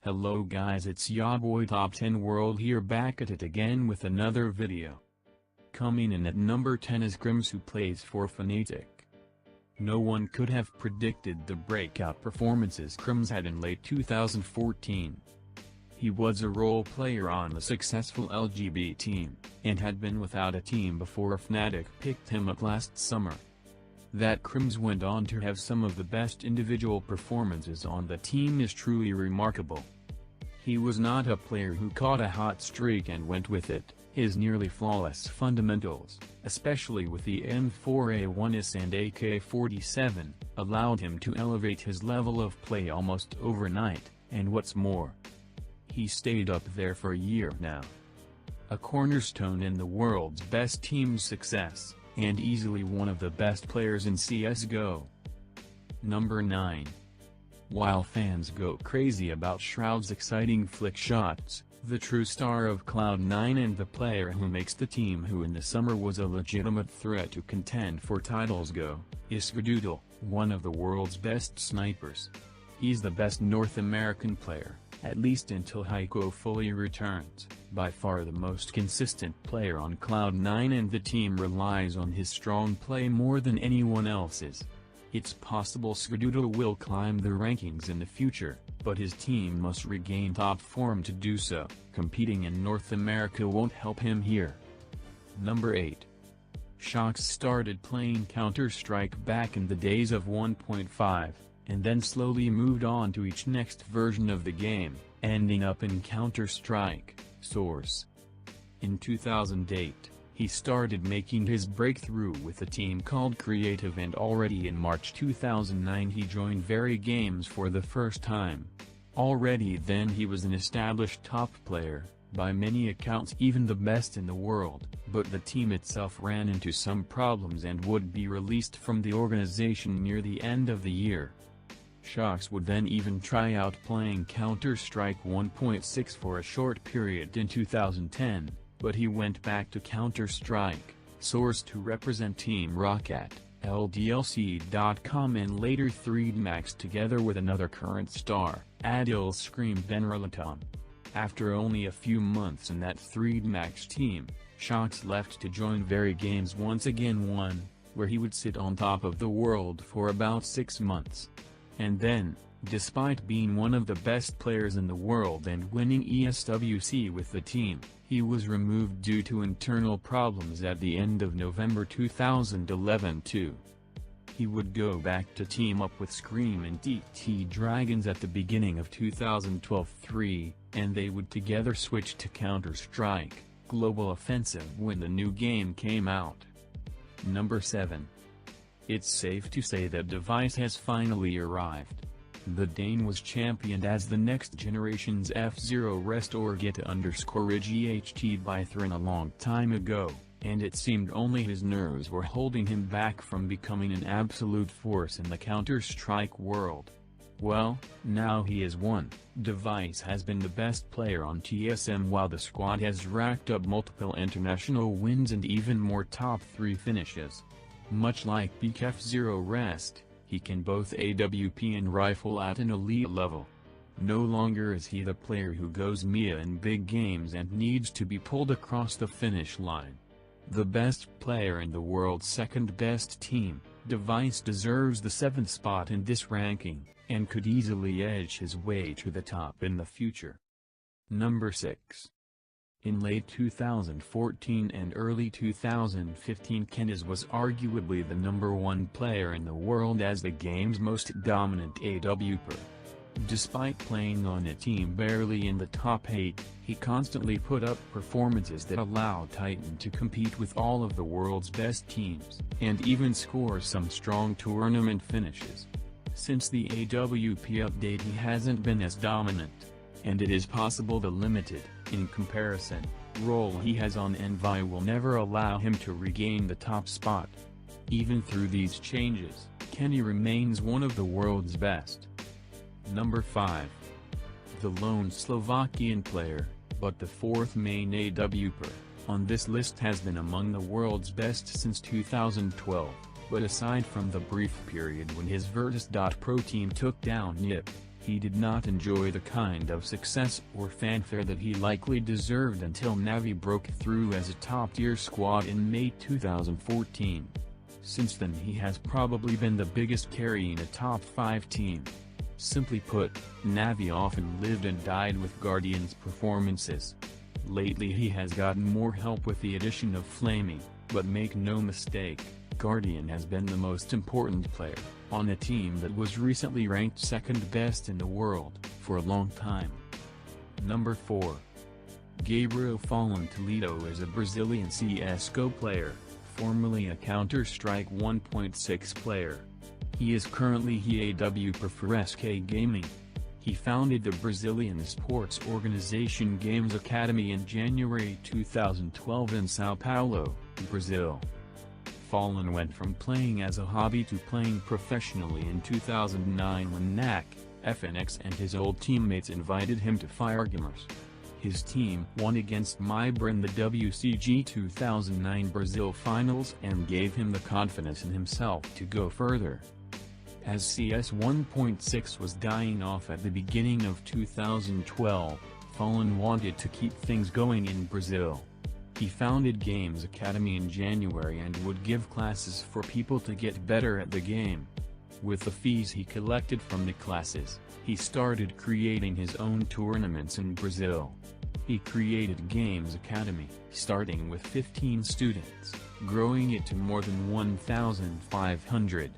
Hello guys, it's ya boy Top 10 World here, back at it again with another video. Coming in at number 10 is Crims, who plays for Fnatic. No one could have predicted the breakout performances Crims had in late 2014. He was a role player on the successful LGB team, and had been without a team before Fnatic picked him up last summer. That Crims went on to have some of the best individual performances on the team is truly remarkable. He was not a player who caught a hot streak and went with it. His nearly flawless fundamentals, especially with the M4A1S and AK-47, allowed him to elevate his level of play almost overnight, and what's more, he stayed up there for a year now. A cornerstone in the world's best team's success, and easily one of the best players in CSGO. Number 9. While fans go crazy about Shroud's exciting flick shots, the true star of Cloud9 and the player who makes the team, who in the summer was a legitimate threat to contend for titles, is Skadoodle, one of the world's best snipers. He's the best North American player, at least until Heiko fully returns, by far the most consistent player on Cloud9, and the team relies on his strong play more than anyone else's. It's possible Skadoodle will climb the rankings in the future, but his team must regain top form to do so. Competing in North America won't help him here. Number 8. Shox started playing Counter-Strike back in the days of 1.5, and then slowly moved on to each next version of the game, ending up in Counter-Strike Source. In 2008, he started making his breakthrough with a team called Creative, and already in March 2009 he joined Very Games for the first time. Already then he was an established top player, by many accounts even the best in the world, but the team itself ran into some problems and would be released from the organization near the end of the year. Shox would then even try out playing Counter-Strike 1.6 for a short period in 2010. But he went back to Counter-Strike Source to represent Team Rocket, LDLC.com, and later 3dmax together with another current star, Adil Scream Benralatom. After only a few months in that 3dmax team, Shox left to join Very Games once again, where he would sit on top of the world for about 6 months. And then, despite being one of the best players in the world and winning ESWC with the team, he was removed due to internal problems at the end of November 2011 too. He would go back to team up with Scream and DT Dragons at the beginning of 2012-3, and they would together switch to Counter-Strike Global Offensive when the new game came out. Number 7. It's safe to say that Device has finally arrived. The Dane was championed as the next generation's F-Zero Rest or Get_GHT by Thrin a long time ago, and it seemed only his nerves were holding him back from becoming an absolute force in the Counter-Strike world. Well, now he is one. Device has been the best player on TSM, while the squad has racked up multiple international wins and even more top 3 finishes. Much like peak F-Zero Rest, he can both AWP and rifle at an elite level. No longer is he the player who goes Mia in big games and needs to be pulled across the finish line. The best player in the world's second best team, Device deserves the 7th spot in this ranking, and could easily edge his way to the top in the future. Number 6. In late 2014 and early 2015, Kenaz was arguably the number 1 player in the world as the game's most dominant AWPer. Despite playing on a team barely in the top 8, he constantly put up performances that allowed Titan to compete with all of the world's best teams, and even score some strong tournament finishes. Since the AWP update he hasn't been as dominant, and it is possible the limited, in comparison, role he has on Envy will never allow him to regain the top spot. Even through these changes, Kenny remains one of the world's best. Number 5. The lone Slovakian player, but the 4th main AWPer, on this list has been among the world's best since 2012, but aside from the brief period when his Virtus.pro team took down NiP, He did not enjoy the kind of success or fanfare that he likely deserved until Na'Vi broke through as a top-tier squad in May 2014. Since then he has probably been the biggest carry in a top 5 team. Simply put, Na'Vi often lived and died with Guardian's performances. Lately he has gotten more help with the addition of Flamey, but make no mistake, Guardian has been the most important player, on a team that was recently ranked second best in the world, for a long time. Number 4. Gabriel Fallen Toledo is a Brazilian CSGO player, formerly a Counter-Strike 1.6 player. He is currently HEAW Pro for SK Gaming. He founded the Brazilian sports organization Games Academy in January 2012 in São Paulo, Brazil. Fallen went from playing as a hobby to playing professionally in 2009 when NAC, FNX and his old teammates invited him to Firegamers. His team won against MIBRA in the WCG 2009 Brazil finals and gave him the confidence in himself to go further. As CS 1.6 was dying off at the beginning of 2012, Fallen wanted to keep things going in Brazil. He founded Games Academy in January and would give classes for people to get better at the game. With the fees he collected from the classes, he started creating his own tournaments in Brazil. He created Games Academy, starting with 15 students, growing it to more than 1,500.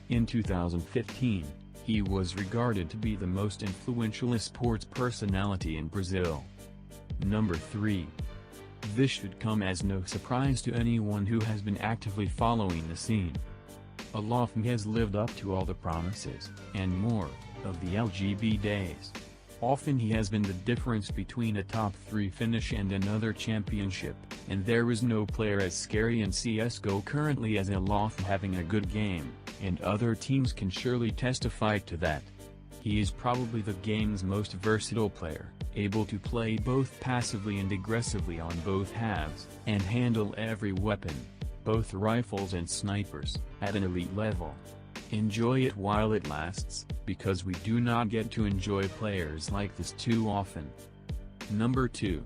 In 2015, he was regarded to be the most influential esports personality in Brazil. Number 3. This should come as no surprise to anyone who has been actively following the scene. Aloft has lived up to all the promises, and more, of the LGB days. Often he has been the difference between a top 3 finish and another championship, and there is no player as scary in CSGO currently as Aloft having a good game, and other teams can surely testify to that. He is probably the game's most versatile player, able to play both passively and aggressively on both halves, and handle every weapon, both rifles and snipers, at an elite level. Enjoy it while it lasts, because we do not get to enjoy players like this too often. Number 2.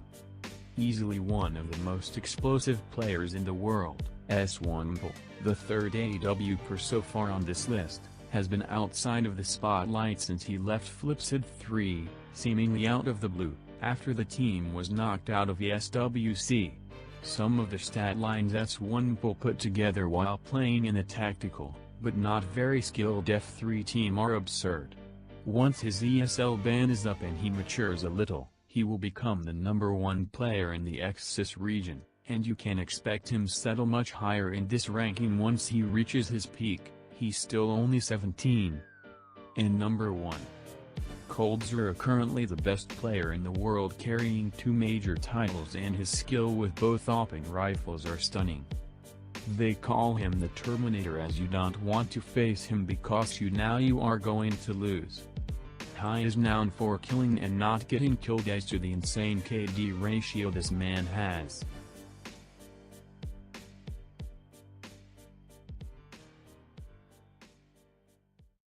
Easily one of the most explosive players in the world, S1mple, the third AW Pro so far on this list, has been outside of the spotlight since he left Flipsid 3, seemingly out of the blue, after the team was knocked out of the SWC. Some of the stat lines S1mple put together while playing in a tactical, but not very skilled F3 team are absurd. Once his ESL ban is up and he matures a little, he will become the number 1 player in the XSIS region, and you can expect him settle much higher in this ranking once he reaches his peak. He's still only 17. And number 1. coldzera, currently the best player in the world, carrying 2 major titles, and his skill with both AWP and rifles are stunning. They call him the Terminator as you don't want to face him because you are going to lose. He is known for killing and not getting killed as to the insane KD ratio this man has.